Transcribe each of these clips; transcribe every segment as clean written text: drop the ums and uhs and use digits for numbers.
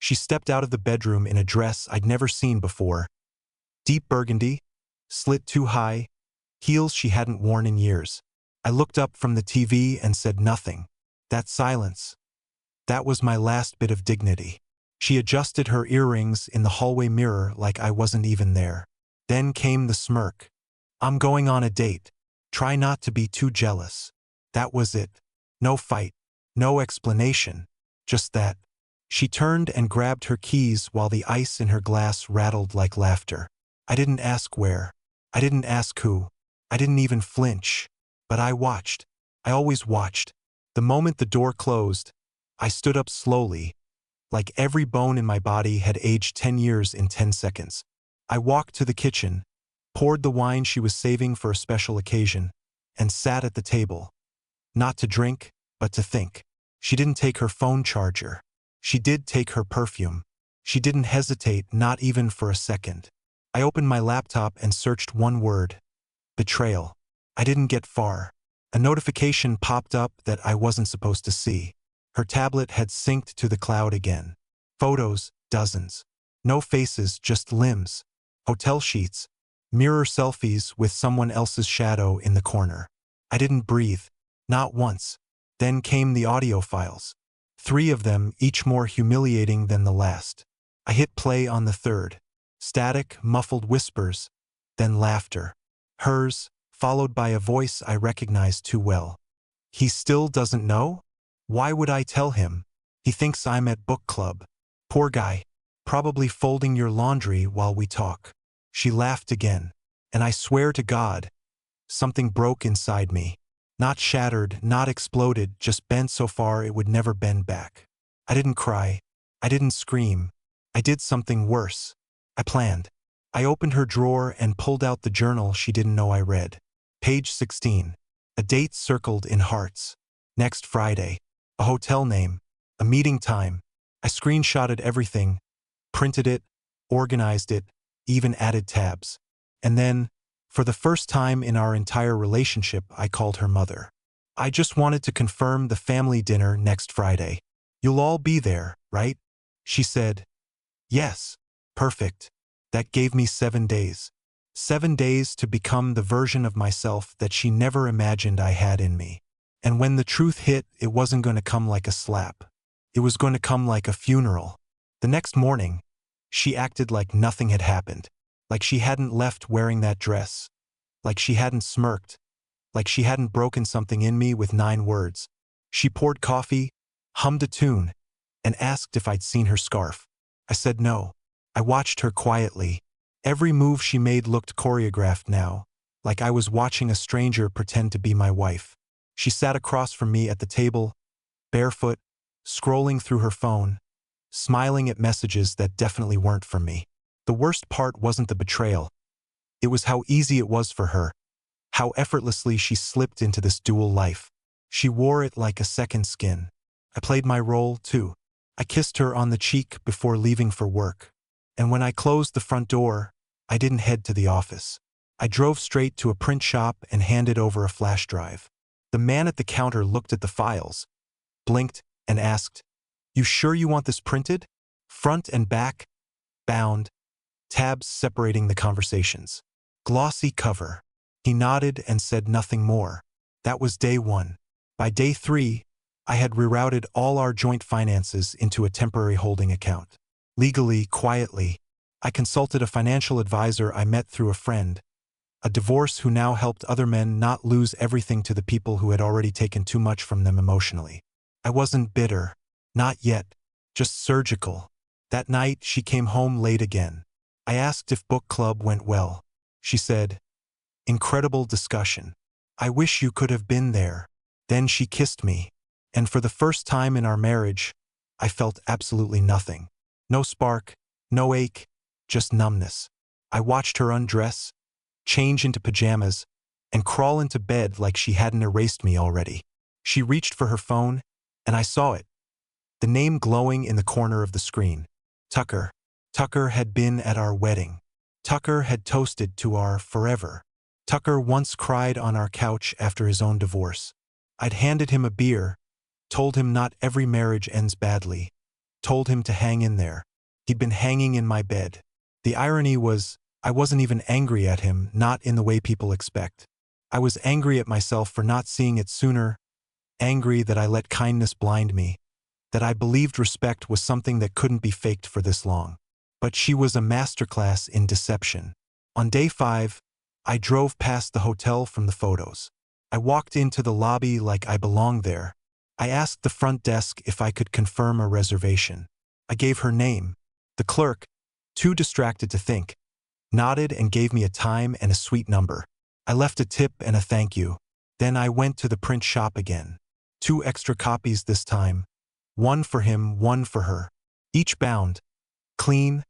She stepped out of the bedroom in a dress I'd never seen before. Deep burgundy, slit too high, heels she hadn't worn in years. I looked up from the TV and said nothing. That silence. That was my last bit of dignity. She adjusted her earrings in the hallway mirror like I wasn't even there. Then came the smirk. I'm going on a date. Try not to be too jealous. That was it. No fight. No explanation. Just that. She turned and grabbed her keys while the ice in her glass rattled like laughter. I didn't ask where. I didn't ask who. I didn't even flinch. But I watched. I always watched. The moment the door closed, I stood up slowly, like every bone in my body had aged 10 years in 10 seconds. I walked to the kitchen, poured the wine she was saving for a special occasion, and sat at the table. Not to drink, but to think. She didn't take her phone charger. She did take her perfume. She didn't hesitate, not even for a second. I opened my laptop and searched one word. Betrayal. I didn't get far. A notification popped up that I wasn't supposed to see. Her tablet had synced to the cloud again. Photos, dozens. No faces, just limbs. Hotel sheets. Mirror selfies with someone else's shadow in the corner. I didn't breathe. Not once. Then came the audio files. 3 of them, each more humiliating than the last. I hit play on the third. Static, muffled whispers. Then laughter. Hers, followed by a voice I recognized too well. He still doesn't know? Why would I tell him? He thinks I'm at book club. Poor guy. Probably folding your laundry while we talk. She laughed again. And I swear to God, something broke inside me. Not shattered, not exploded, just bent so far it would never bend back. I didn't cry. I didn't scream. I did something worse. I planned. I opened her drawer and pulled out the journal she didn't know I read. Page 16. A date circled in hearts. Next Friday. A hotel name. A meeting time. I screenshotted everything, printed it, organized it, even added tabs. And then, for the first time in our entire relationship, I called her mother. I just wanted to confirm the family dinner next Friday. You'll all be there, right? She said. Yes. Perfect. That gave me 7 days. 7 days to become the version of myself that she never imagined I had in me. And when the truth hit, it wasn't going to come like a slap. It was going to come like a funeral. The next morning, she acted like nothing had happened. Like she hadn't left wearing that dress. Like she hadn't smirked. Like she hadn't broken something in me with 9 words. She poured coffee, hummed a tune, and asked if I'd seen her scarf. I said no. I watched her quietly. Every move she made looked choreographed now, like I was watching a stranger pretend to be my wife. She sat across from me at the table, barefoot, scrolling through her phone, smiling at messages that definitely weren't from me. The worst part wasn't the betrayal. It was how easy it was for her, how effortlessly she slipped into this dual life. She wore it like a second skin. I played my role, too. I kissed her on the cheek before leaving for work. And when I closed the front door, I didn't head to the office. I drove straight to a print shop and handed over a flash drive. The man at the counter looked at the files, blinked, and asked, "You sure you want this printed? Front and back? Bound? Tabs separating the conversations. Glossy cover." He nodded and said nothing more. That was day 1. By day 3, I had rerouted all our joint finances into a temporary holding account. Legally, quietly, I consulted a financial advisor I met through a friend, a divorce who now helped other men not lose everything to the people who had already taken too much from them emotionally. I wasn't bitter. Not yet. Just surgical. That night, she came home late again. I asked if book club went well. She said, "Incredible discussion. I wish you could have been there." Then she kissed me. And for the first time in our marriage, I felt absolutely nothing. No spark, no ache, just numbness. I watched her undress, change into pajamas, and crawl into bed like she hadn't erased me already. She reached for her phone, and I saw it. The name glowing in the corner of the screen. Tucker. Tucker had been at our wedding. Tucker had toasted to our forever. Tucker once cried on our couch after his own divorce. I'd handed him a beer, told him not every marriage ends badly, told him to hang in there. He'd been hanging in my bed. The irony was, I wasn't even angry at him, not in the way people expect. I was angry at myself for not seeing it sooner, angry that I let kindness blind me, that I believed respect was something that couldn't be faked for this long. But she was a masterclass in deception. On day 5, I drove past the hotel from the photos. I walked into the lobby like I belonged there. I asked the front desk if I could confirm a reservation. I gave her name. The clerk, too distracted to think, nodded and gave me a time and a suite number. I left a tip and a thank you. Then I went to the print shop again. 2 extra copies this time. One for him, one for her. Each bound. Clean.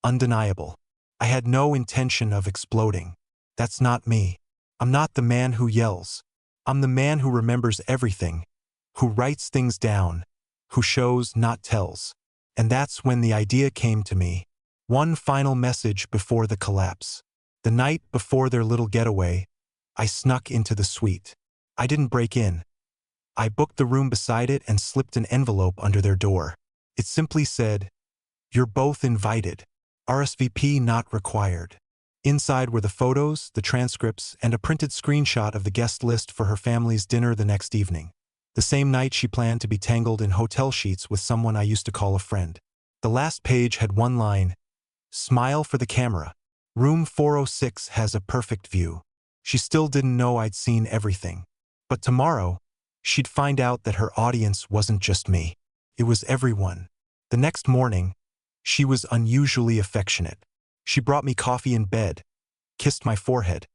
Undeniable. I had no intention of exploding. That's not me. I'm not the man who yells. I'm the man who remembers everything, who writes things down, who shows, not tells. And that's when the idea came to me. One final message before the collapse. The night before their little getaway, I snuck into the suite. I didn't break in. I booked the room beside it and slipped an envelope under their door. It simply said, "You're both invited. RSVP not required." Inside were the photos, the transcripts, and a printed screenshot of the guest list for her family's dinner the next evening. The same night she planned to be tangled in hotel sheets with someone I used to call a friend. The last page had one line, "Smile for the camera. Room 406 has a perfect view." She still didn't know I'd seen everything. But tomorrow, she'd find out that her audience wasn't just me. It was everyone. The next morning, she was unusually affectionate. She brought me coffee in bed, kissed my forehead,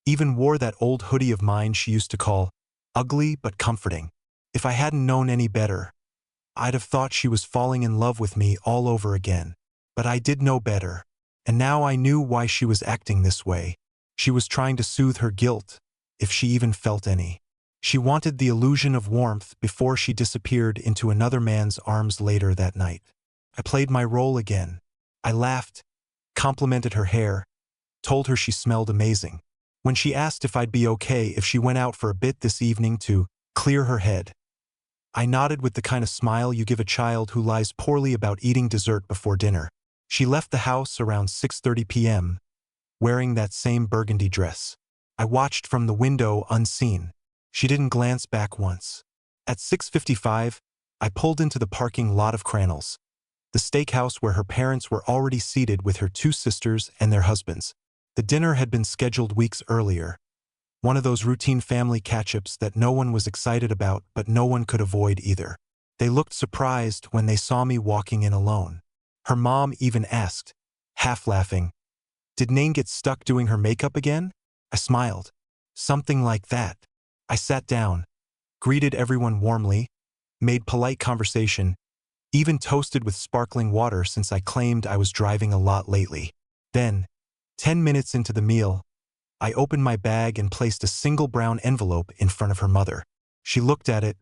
even wore that old hoodie of mine she used to call ugly but comforting. If I hadn't known any better, I'd have thought she was falling in love with me all over again. But I did know better, and now I knew why she was acting this way. She was trying to soothe her guilt, if she even felt any. She wanted the illusion of warmth before she disappeared into another man's arms later that night. I played my role again. I laughed, complimented her hair, told her she smelled amazing. When she asked if I'd be okay if she went out for a bit this evening to clear her head, I nodded with the kind of smile you give a child who lies poorly about eating dessert before dinner. She left the house around 6:30 p.m., wearing that same burgundy dress. I watched from the window unseen. She didn't glance back once. At 6:55, I pulled into the parking lot of Crannell's, the steakhouse where her parents were already seated with her 2 sisters and their husbands. The dinner had been scheduled weeks earlier. One of those routine family catch-ups that no one was excited about but no one could avoid either. They looked surprised when they saw me walking in alone. Her mom even asked, half laughing, "Did Nain get stuck doing her makeup again?" I smiled. "Something like that." I sat down, greeted everyone warmly, made polite conversation, even toasted with sparkling water since I claimed I was driving a lot lately. Then, 10 minutes into the meal, I opened my bag and placed a single brown envelope in front of her mother. She looked at it,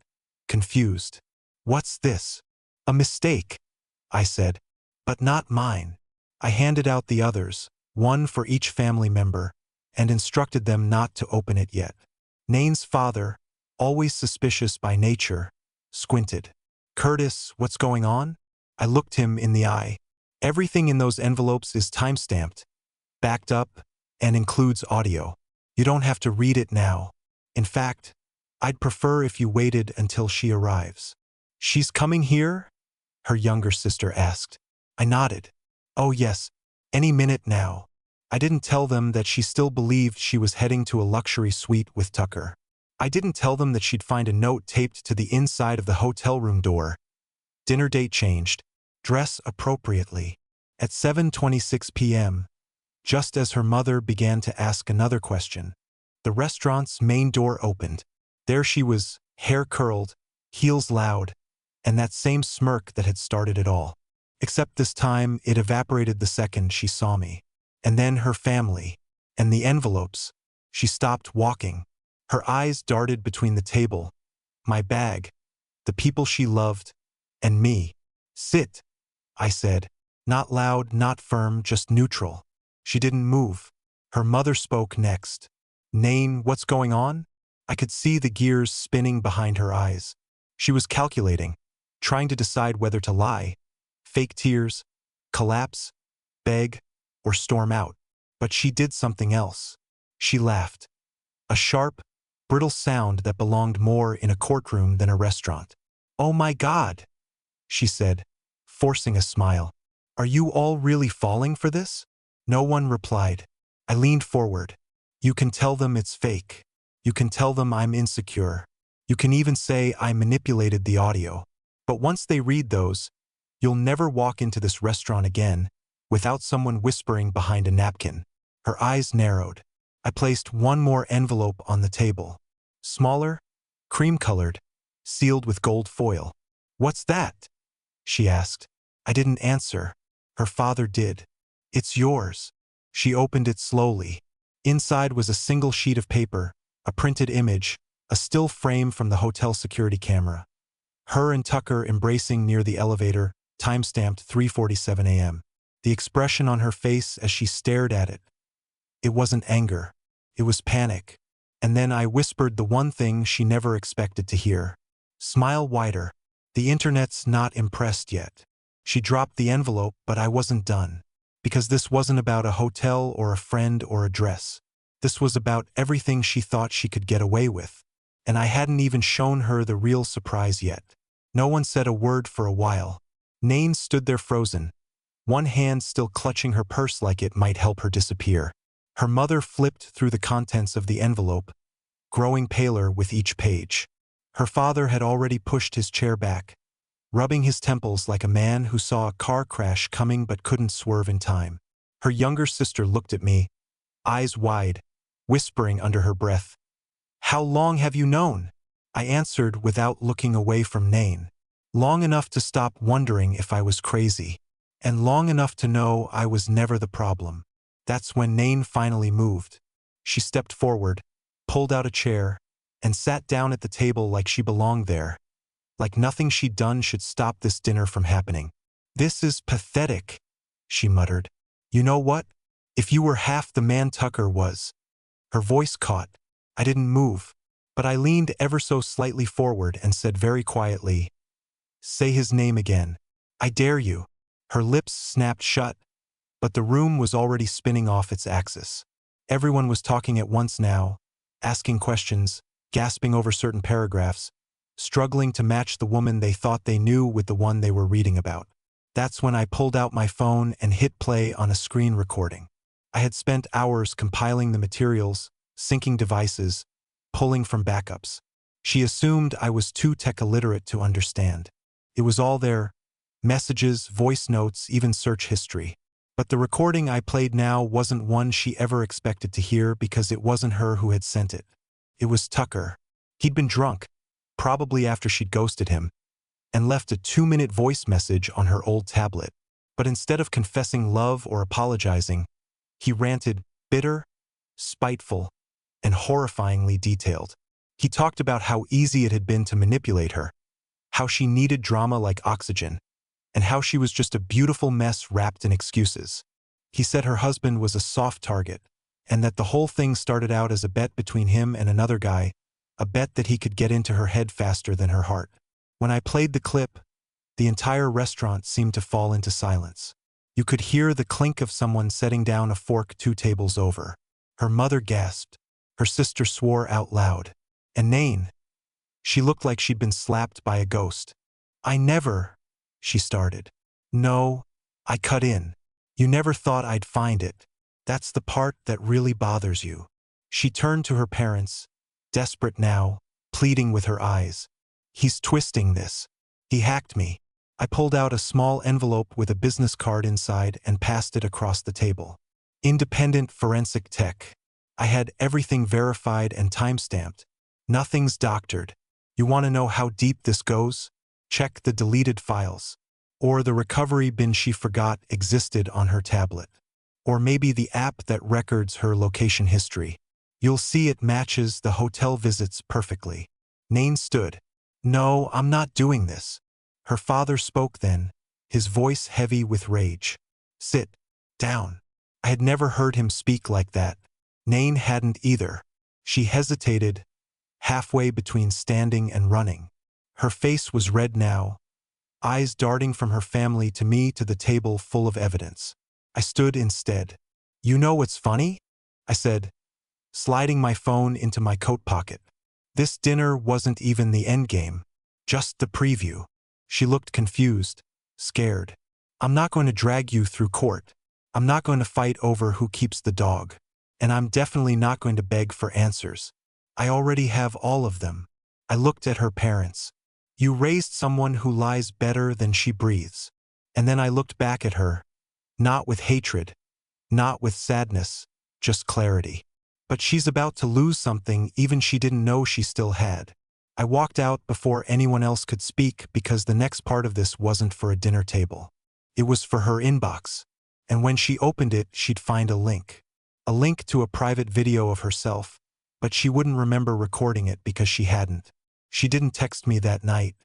confused. "What's this?" "A mistake," I said, "but not mine." I handed out the others, one for each family member, and instructed them not to open it yet. Nain's father, always suspicious by nature, squinted. "Curtis, what's going on?" I looked him in the eye. "Everything in those envelopes is time-stamped, backed up, and includes audio. You don't have to read it now. In fact, I'd prefer if you waited until she arrives." "She's coming here?" her younger sister asked. I nodded. "Oh yes, any minute now." I didn't tell them that she still believed she was heading to a luxury suite with Tucker. I didn't tell them that she'd find a note taped to the inside of the hotel room door. Dinner date changed. Dress appropriately. At 7:26 p.m., just as her mother began to ask another question, the restaurant's main door opened. There she was, hair curled, heels loud, and that same smirk that had started it all. Except this time, it evaporated the second she saw me. And then her family, and the envelopes. She stopped walking. Her eyes darted between the table, my bag, the people she loved, and me. "Sit," I said. Not loud, not firm, just neutral. She didn't move. Her mother spoke next. "Nain, what's going on?" I could see the gears spinning behind her eyes. She was calculating, trying to decide whether to lie, Fake tears, collapse, beg, or storm out. But she did something else. She laughed. A sharp, brittle sound that belonged more in a courtroom than a restaurant. "Oh my God," she said, forcing a smile. "Are you all really falling for this?" No one replied. I leaned forward. "You can tell them it's fake. You can tell them I'm insecure. You can even say I manipulated the audio. But once they read those, you'll never walk into this restaurant again without someone whispering behind a napkin." Her eyes narrowed. I placed one more envelope on the table. Smaller, cream-colored, sealed with gold foil. "What's that?" she asked. I didn't answer. Her father did. "It's yours." She opened it slowly. Inside was a single sheet of paper, a printed image, a still frame from the hotel security camera. Her and Tucker embracing near the elevator, time-stamped 3:47 a.m. The expression on her face as she stared at it. It wasn't anger. It was panic. And then I whispered the one thing she never expected to hear. "Smile wider. The internet's not impressed yet." She dropped the envelope, but I wasn't done. Because this wasn't about a hotel or a friend or a dress. This was about everything she thought she could get away with. And I hadn't even shown her the real surprise yet. No one said a word for a while. Nain stood there frozen, one hand still clutching her purse like it might help her disappear. Her mother flipped through the contents of the envelope, growing paler with each page. Her father had already pushed his chair back, rubbing his temples like a man who saw a car crash coming but couldn't swerve in time. Her younger sister looked at me, eyes wide, whispering under her breath, "How long have you known?" I answered without looking away from Nain. "Long enough to stop wondering if I was crazy, and long enough to know I was never the problem." That's when Nain finally moved. She stepped forward, pulled out a chair, and sat down at the table like she belonged there, like nothing she'd done should stop this dinner from happening. "This is pathetic," she muttered. "You know what? If you were half the man Tucker was." Her voice caught. I didn't move, but I leaned ever so slightly forward and said very quietly, "Say his name again. I dare you." Her lips snapped shut, but the room was already spinning off its axis. Everyone was talking at once now, asking questions, gasping over certain paragraphs, struggling to match the woman they thought they knew with the one they were reading about. That's when I pulled out my phone and hit play on a screen recording. I had spent hours compiling the materials, syncing devices, pulling from backups. She assumed I was too tech-illiterate to understand. It was all there, messages, voice notes, even search history. But the recording I played now wasn't one she ever expected to hear because it wasn't her who had sent it. It was Tucker. He'd been drunk, probably after she'd ghosted him, and left a 2-minute voice message on her old tablet. But instead of confessing love or apologizing, he ranted, bitter, spiteful, and horrifyingly detailed. He talked about how easy it had been to manipulate her, how she needed drama like oxygen, and how she was just a beautiful mess wrapped in excuses. He said her husband was a soft target, and that the whole thing started out as a bet between him and another guy, a bet that he could get into her head faster than her heart. When I played the clip, the entire restaurant seemed to fall into silence. You could hear the clink of someone setting down a fork 2 tables over. Her mother gasped. Her sister swore out loud. And Nain, she looked like she'd been slapped by a ghost. "I never," she started. "No," I cut in. "You never thought I'd find it. That's the part that really bothers you." She turned to her parents, desperate now, pleading with her eyes. "He's twisting this. He hacked me." I pulled out a small envelope with a business card inside and passed it across the table. "Independent forensic tech. I had everything verified and time-stamped. Nothing's doctored. You want to know how deep this goes? Check the deleted files. Or the recovery bin she forgot existed on her tablet. Or maybe the app that records her location history. You'll see it matches the hotel visits perfectly." Nain stood. "No, I'm not doing this." Her father spoke then, his voice heavy with rage. "Sit down." I had never heard him speak like that. Nain hadn't either. She hesitated, halfway between standing and running. Her face was red now, eyes darting from her family to me to the table full of evidence. I stood instead. "You know what's funny?" I said, sliding my phone into my coat pocket. "This dinner wasn't even the endgame, just the preview." She looked confused, scared. "I'm not going to drag you through court. I'm not going to fight over who keeps the dog. And I'm definitely not going to beg for answers. I already have all of them." I looked at her parents. "You raised someone who lies better than she breathes." And then I looked back at her, not with hatred, not with sadness, just clarity. But she's about to lose something even she didn't know she still had. I walked out before anyone else could speak because the next part of this wasn't for a dinner table. It was for her inbox. And when she opened it, she'd find a link. A link to a private video of herself, but she wouldn't remember recording it because she hadn't. She didn't text me that night,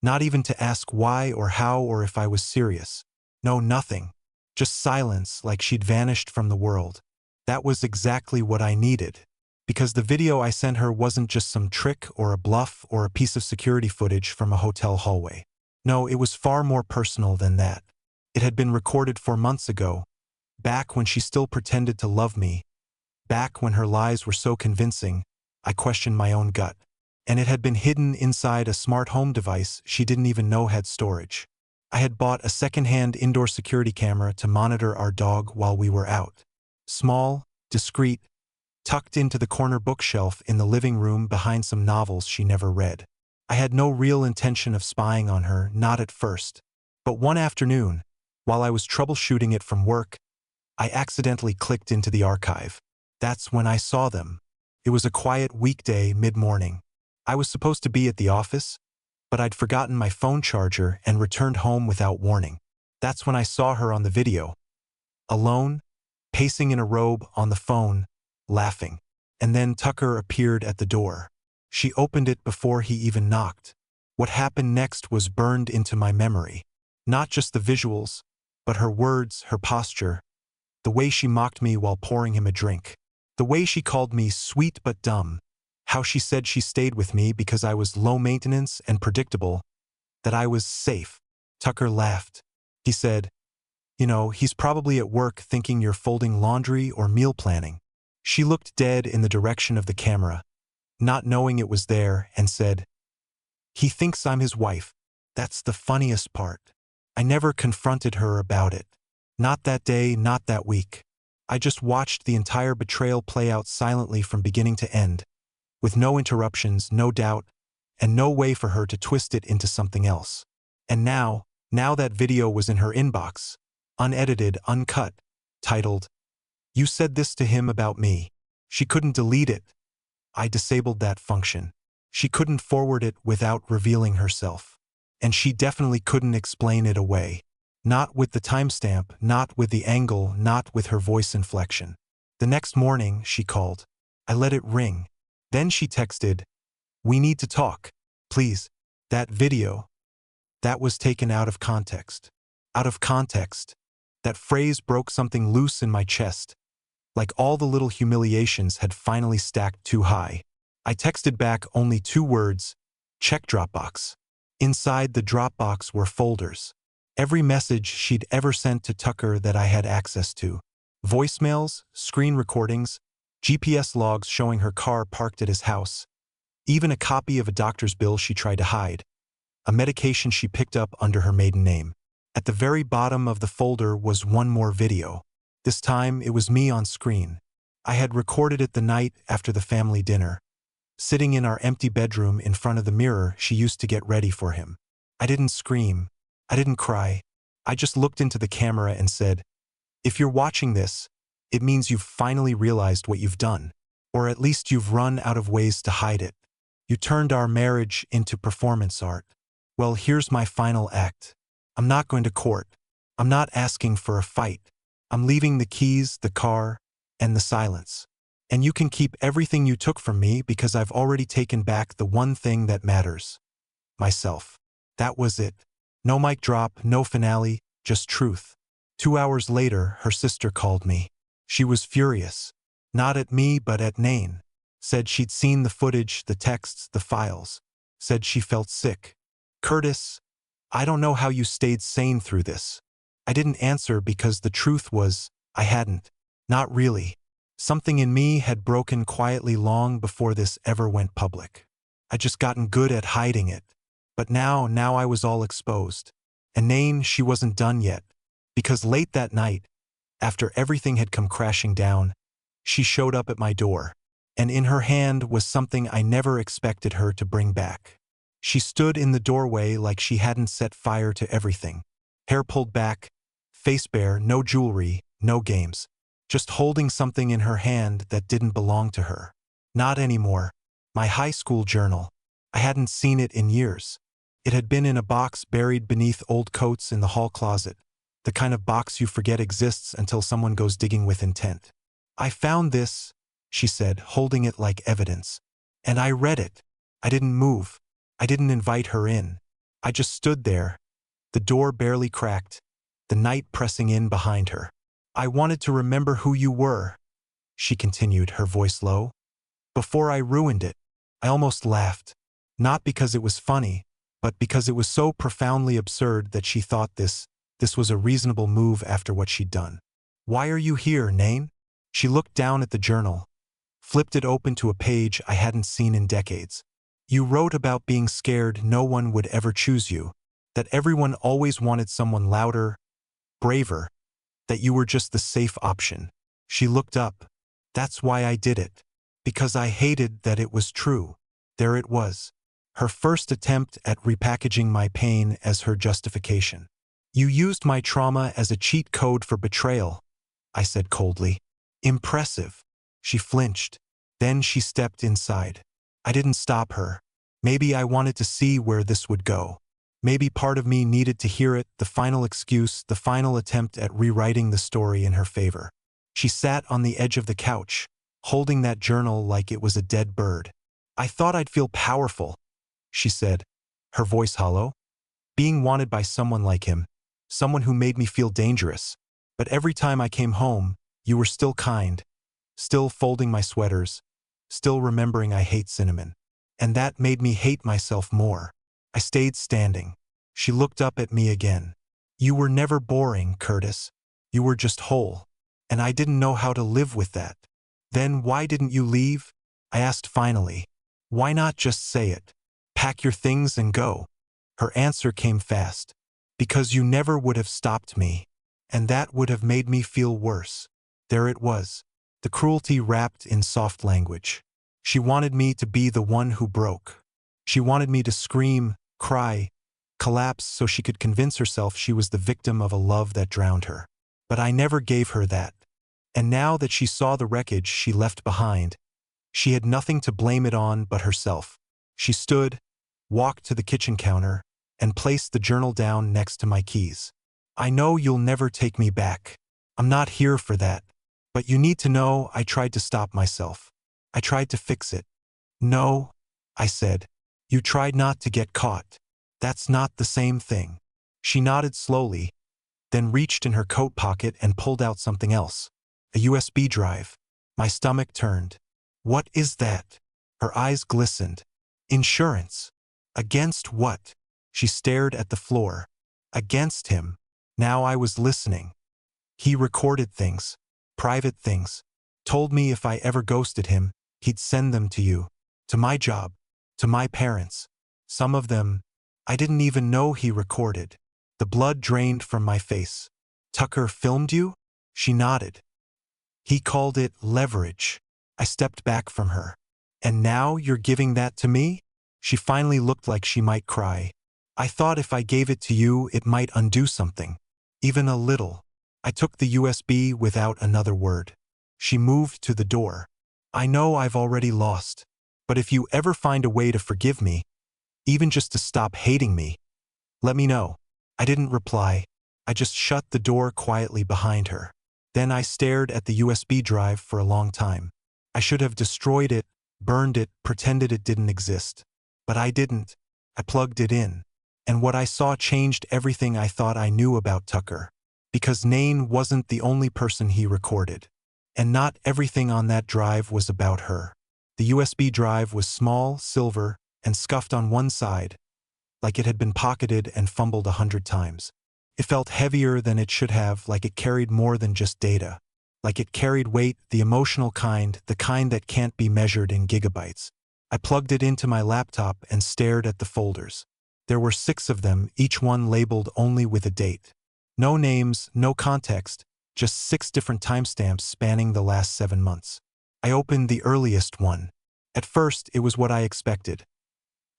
not even to ask why or how or if I was serious. No, nothing. Just silence, like she'd vanished from the world. That was exactly what I needed. Because the video I sent her wasn't just some trick or a bluff or a piece of security footage from a hotel hallway. No, it was far more personal than that. It had been recorded 4 months ago, back when she still pretended to love me, back when her lies were so convincing, I questioned my own gut. And it had been hidden inside a smart home device she didn't even know had storage. I had bought a second-hand indoor security camera to monitor our dog while we were out. Small, discreet, tucked into the corner bookshelf in the living room behind some novels she never read. I had no real intention of spying on her, not at first. But one afternoon, while I was troubleshooting it from work, I accidentally clicked into the archive. That's when I saw them. It was a quiet weekday mid-morning. I was supposed to be at the office, but I'd forgotten my phone charger and returned home without warning. That's when I saw her on the video. Alone, pacing in a robe on the phone, laughing. And then Tucker appeared at the door. She opened it before he even knocked. What happened next was burned into my memory. Not just the visuals, but her words, her posture, the way she mocked me while pouring him a drink. The way she called me sweet but dumb. How she said she stayed with me because I was low maintenance and predictable, that I was safe. Tucker laughed. He said, "You know, he's probably at work thinking you're folding laundry or meal planning." She looked dead in the direction of the camera, not knowing it was there, and said, "He thinks I'm his wife." That's the funniest part. I never confronted her about it. Not that day, not that week. I just watched the entire betrayal play out silently from beginning to end, with no interruptions, no doubt, and no way for her to twist it into something else. And now that video was in her inbox, unedited, uncut, titled, "You said this to him about me." She couldn't delete it. I disabled that function. She couldn't forward it without revealing herself. And she definitely couldn't explain it away. Not with the timestamp, not with the angle, not with her voice inflection. The next morning, she called. I let it ring. Then she texted, "We need to talk, please." That video, that was taken out of context. Out of context. That phrase broke something loose in my chest, like all the little humiliations had finally stacked too high. I texted back only 2 words, "Check Dropbox." Inside the Dropbox were folders. Every message she'd ever sent to Tucker that I had access to. Voicemails, screen recordings, GPS logs showing her car parked at his house. Even a copy of a doctor's bill she tried to hide. A medication she picked up under her maiden name. At the very bottom of the folder was one more video. This time, it was me on screen. I had recorded it the night after the family dinner, sitting in our empty bedroom in front of the mirror she used to get ready for him. I didn't scream. I didn't cry. I just looked into the camera and said, "If you're watching this, it means you've finally realized what you've done. Or at least you've run out of ways to hide it. You turned our marriage into performance art. Well, here's my final act. I'm not going to court. I'm not asking for a fight. I'm leaving the keys, the car, and the silence. And you can keep everything you took from me because I've already taken back the one thing that matters. Myself." That was it. No mic drop, no finale, just truth. 2 hours later, her sister called me. She was furious. Not at me, but at Nain. Said she'd seen the footage, the texts, the files. Said she felt sick. "Curtis, I don't know how you stayed sane through this. I didn't answer because the truth was, I hadn't. Not really. Something in me had broken quietly long before this ever went public. I'd just gotten good at hiding it. But now I was all exposed. And Nain, she wasn't done yet. Because late that night, after everything had come crashing down, she showed up at my door. And in her hand was something I never expected her to bring back. She stood in the doorway like she hadn't set fire to everything. Hair pulled back, face bare, no jewelry, no games. Just holding something in her hand that didn't belong to her. Not anymore. My high school journal. I hadn't seen it in years. It had been in a box buried beneath old coats in the hall closet. The kind of box you forget exists until someone goes digging with intent. I found this, she said, holding it like evidence. And I read it. I didn't move. I didn't invite her in. I just stood there. The door barely cracked, the night pressing in behind her. I wanted to remember who you were, she continued, her voice low. Before I ruined it. I almost laughed. Not because it was funny, but because it was so profoundly absurd that she thought this was a reasonable move after what she'd done. Why are you here, Nain? She looked down at the journal, flipped it open to a page I hadn't seen in decades. You wrote about being scared no one would ever choose you, that everyone always wanted someone louder, braver, that you were just the safe option. She looked up. That's why I did it. Because I hated that it was true. There it was. Her first attempt at repackaging my pain as her justification. You used my trauma as a cheat code for betrayal, I said coldly. Impressive. She flinched. Then she stepped inside. I didn't stop her. Maybe I wanted to see where this would go. Maybe part of me needed to hear it, the final excuse, the final attempt at rewriting the story in her favor. She sat on the edge of the couch, holding that journal like it was a dead bird. I thought I'd feel powerful, she said, her voice hollow. Being wanted by someone like him, someone who made me feel dangerous. But every time I came home, you were still kind, still folding my sweaters, still remembering I hate cinnamon. And that made me hate myself more. I stayed standing. She looked up at me again. You were never boring, Curtis. You were just whole. And I didn't know how to live with that. Then why didn't you leave? I asked finally. Why not just say it? Pack your things and go. Her answer came fast. Because you never would have stopped me. And that would have made me feel worse. There it was. The cruelty wrapped in soft language. She wanted me to be the one who broke. She wanted me to scream, cry, collapse so she could convince herself she was the victim of a love that drowned her. But I never gave her that. And now that she saw the wreckage she left behind, she had nothing to blame it on but herself. She stood, walked to the kitchen counter, and placed the journal down next to my keys. I know you'll never take me back. I'm not here for that. But you need to know I tried to stop myself. I tried to fix it. No, I said. You tried not to get caught. That's not the same thing. She nodded slowly, then reached in her coat pocket and pulled out something else. A USB drive. My stomach turned. What is that? Her eyes glistened. Insurance. Against what? She stared at the floor. Against him. Now I was listening. He recorded things. Private things. Told me if I ever ghosted him, he'd send them to you. To my job. To my parents. Some of them, I didn't even know he recorded. The blood drained from my face. Tucker filmed you? She nodded. He called it leverage. I stepped back from her. And now you're giving that to me? She finally looked like she might cry. I thought if I gave it to you, it might undo something. Even a little. I took the USB without another word. She moved to the door. I know I've already lost. But if you ever find a way to forgive me, even just to stop hating me, let me know. I didn't reply. I just shut the door quietly behind her. Then I stared at the USB drive for a long time. I should have destroyed it, burned it, pretended it didn't exist. But I didn't. I plugged it in. And what I saw changed everything I thought I knew about Tucker. Because Nain wasn't the only person he recorded. And not everything on that drive was about her. The USB drive was small, silver, and scuffed on one side, like it had been pocketed and fumbled 100 times. It felt heavier than it should have, like it carried more than just data. Like it carried weight, the emotional kind, the kind that can't be measured in gigabytes. I plugged it into my laptop and stared at the folders. There were 6 of them, each one labeled only with a date. No names, no context, just 6 different timestamps spanning the last 7 months. I opened the earliest one. At first, it was what I expected.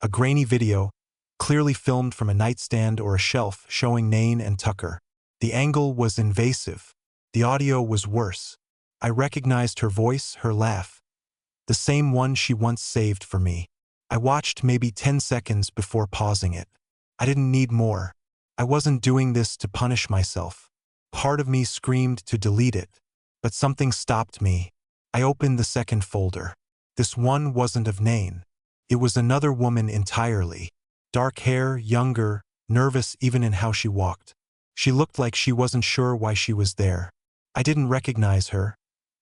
A grainy video, clearly filmed from a nightstand or a shelf, showing Nain and Tucker. The angle was invasive. The audio was worse. I recognized her voice, her laugh. The same one she once saved for me. I watched maybe 10 seconds before pausing it. I didn't need more. I wasn't doing this to punish myself. Part of me screamed to delete it, but something stopped me. I opened the second folder. This one wasn't of Nain. It was another woman entirely. Dark hair, younger, nervous even in how she walked. She looked like she wasn't sure why she was there. I didn't recognize her,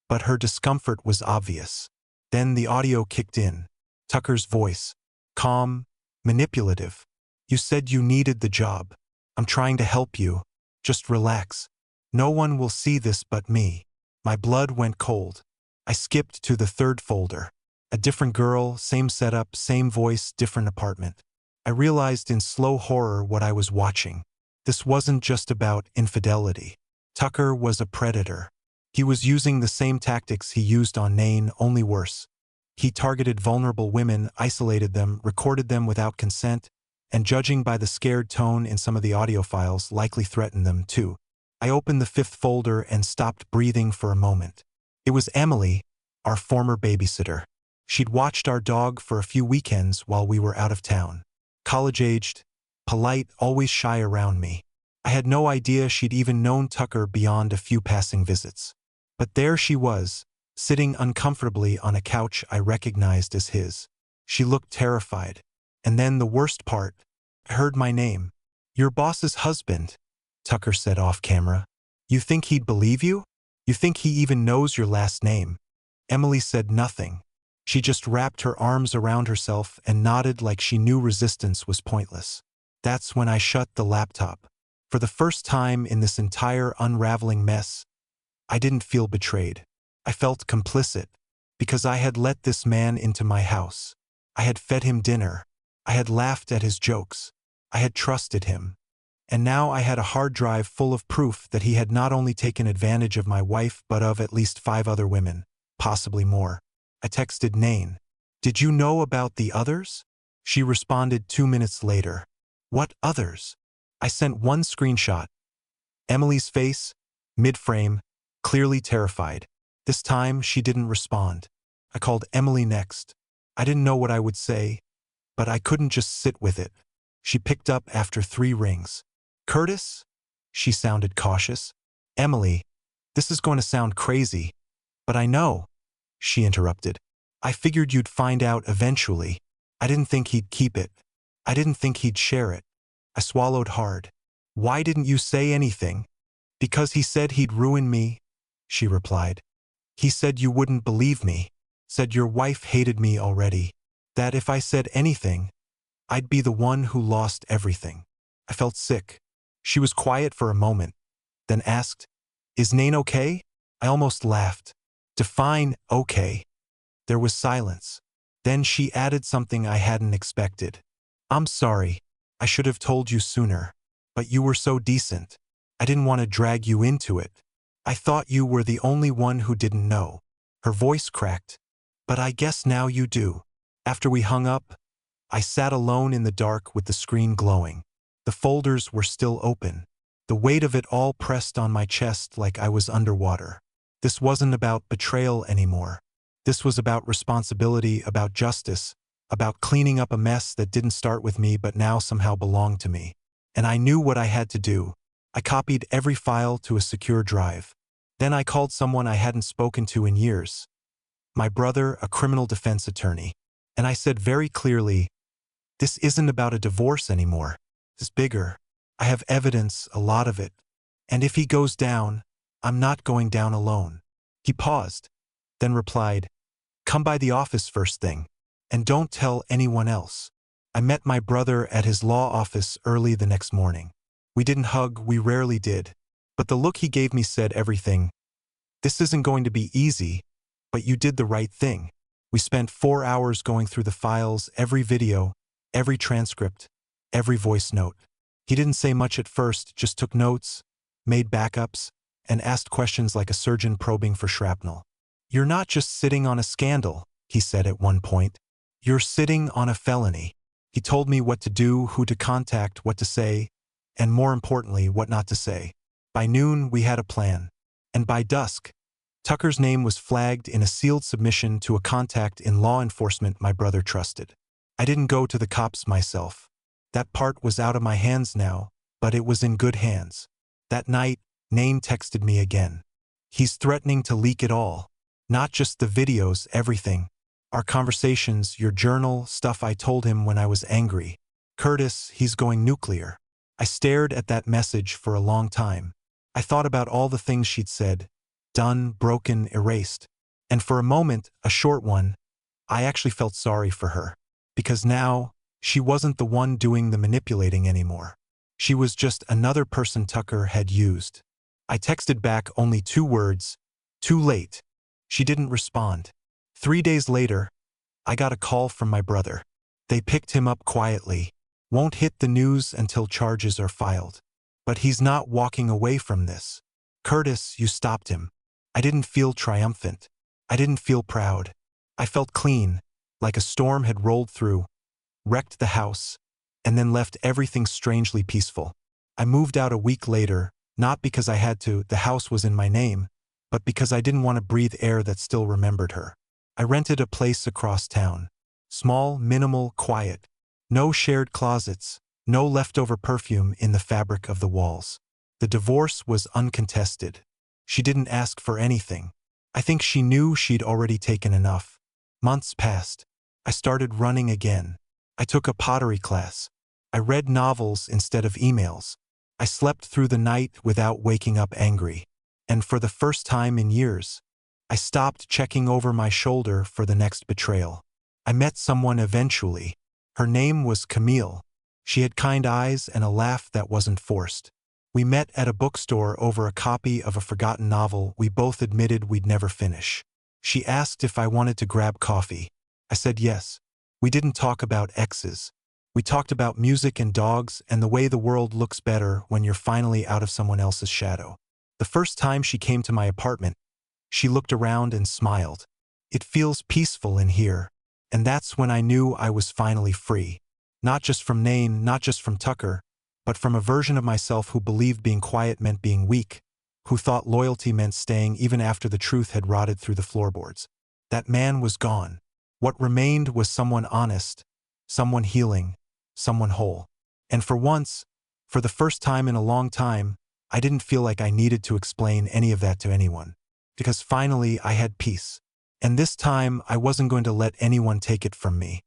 but her discomfort was obvious. Then the audio kicked in. Tucker's voice. Calm, manipulative. You said you needed the job. I'm trying to help you. Just relax. No one will see this but me. My blood went cold. I skipped to the third folder. A different girl, same setup, same voice, different apartment. I realized in slow horror what I was watching. This wasn't just about infidelity. Tucker was a predator. He was using the same tactics he used on Nain, only worse. He targeted vulnerable women, isolated them, recorded them without consent, and judging by the scared tone in some of the audio files, likely threatened them too. I opened the 5th folder and stopped breathing for a moment. It was Emily, our former babysitter. She'd watched our dog for a few weekends while we were out of town. College-aged, polite, always shy around me. I had no idea she'd even known Tucker beyond a few passing visits. But there she was, sitting uncomfortably on a couch I recognized as his. She looked terrified. And then the worst part, I heard my name. Your boss's husband, Tucker said off camera. You think he'd believe you? You think he even knows your last name? Emily said nothing. She just wrapped her arms around herself and nodded like she knew resistance was pointless. That's when I shut the laptop. For the first time in this entire unraveling mess, I didn't feel betrayed. I felt complicit, because I had let this man into my house. I had fed him dinner. I had laughed at his jokes. I had trusted him. And now I had a hard drive full of proof that he had not only taken advantage of my wife but of at least 5 other women, possibly more. I texted Nain. Did you know about the others? She responded 2 minutes later. What others? I sent one screenshot. Emily's face, mid-frame, clearly terrified. This time she didn't respond. I called Emily next. I didn't know what I would say, but I couldn't just sit with it. She picked up after 3 rings. Curtis? She sounded cautious. Emily, this is going to sound crazy, but I know, she interrupted. I figured you'd find out eventually. I didn't think he'd keep it. I didn't think he'd share it. I swallowed hard. Why didn't you say anything? Because he said he'd ruin me, she replied. He said you wouldn't believe me, said your wife hated me already, that if I said anything, I'd be the one who lost everything. I felt sick. She was quiet for a moment, then asked, Is Nain okay? I almost laughed. Define okay. There was silence. Then she added something I hadn't expected. I'm sorry. I should have told you sooner. But you were so decent. I didn't want to drag you into it. I thought you were the only one who didn't know. Her voice cracked. But I guess now you do. After we hung up, I sat alone in the dark with the screen glowing. The folders were still open. The weight of it all pressed on my chest like I was underwater. This wasn't about betrayal anymore. This was about responsibility, about justice, about cleaning up a mess that didn't start with me but now somehow belonged to me. And I knew what I had to do. I copied every file to a secure drive. Then I called someone I hadn't spoken to in years. My brother, a criminal defense attorney. And I said very clearly, this isn't about a divorce anymore. It's bigger. I have evidence, a lot of it. And if he goes down, I'm not going down alone. He paused, then replied, Come by the office first thing. And don't tell anyone else. I met my brother at his law office early the next morning. We didn't hug, we rarely did. But the look he gave me said everything. This isn't going to be easy, but you did the right thing. We spent 4 hours going through the files, every video, every transcript, every voice note. He didn't say much at first, just took notes, made backups, and asked questions like a surgeon probing for shrapnel. You're not just sitting on a scandal, he said at one point. You're sitting on a felony. He told me what to do, who to contact, what to say, and more importantly, what not to say. By noon, we had a plan. And by dusk, Tucker's name was flagged in a sealed submission to a contact in law enforcement my brother trusted. I didn't go to the cops myself. That part was out of my hands now, but it was in good hands. That night, Nain texted me again. He's threatening to leak it all. Not just the videos, everything. Our conversations, your journal, stuff I told him when I was angry. Curtis, he's going nuclear. I stared at that message for a long time. I thought about all the things she'd said. Done, broken, erased. And for a moment, a short one, I actually felt sorry for her. Because now, she wasn't the one doing the manipulating anymore. She was just another person Tucker had used. I texted back only 2 words. Too late. She didn't respond. 3 days later, I got a call from my brother. They picked him up quietly. Won't hit the news until charges are filed. But he's not walking away from this. Curtis, you stopped him. I didn't feel triumphant. I didn't feel proud. I felt clean, like a storm had rolled through, wrecked the house, and then left everything strangely peaceful. I moved out a week later, not because I had to, the house was in my name, but because I didn't want to breathe air that still remembered her. I rented a place across town. Small, minimal, quiet. No shared closets, no leftover perfume in the fabric of the walls. The divorce was uncontested. She didn't ask for anything. I think she knew she'd already taken enough. Months passed. I started running again. I took a pottery class. I read novels instead of emails. I slept through the night without waking up angry. And for the first time in years, I stopped checking over my shoulder for the next betrayal. I met someone eventually. Her name was Camille. She had kind eyes and a laugh that wasn't forced. We met at a bookstore over a copy of a forgotten novel we both admitted we'd never finish. She asked if I wanted to grab coffee. I said yes. We didn't talk about exes. We talked about music and dogs and the way the world looks better when you're finally out of someone else's shadow. The first time she came to my apartment, she looked around and smiled. It feels peaceful in here. And that's when I knew I was finally free. Not just from Nain, not just from Tucker, but from a version of myself who believed being quiet meant being weak, who thought loyalty meant staying even after the truth had rotted through the floorboards. That man was gone. What remained was someone honest, someone healing, someone whole. And for once, for the first time in a long time, I didn't feel like I needed to explain any of that to anyone. Because finally I had peace. And this time I wasn't going to let anyone take it from me.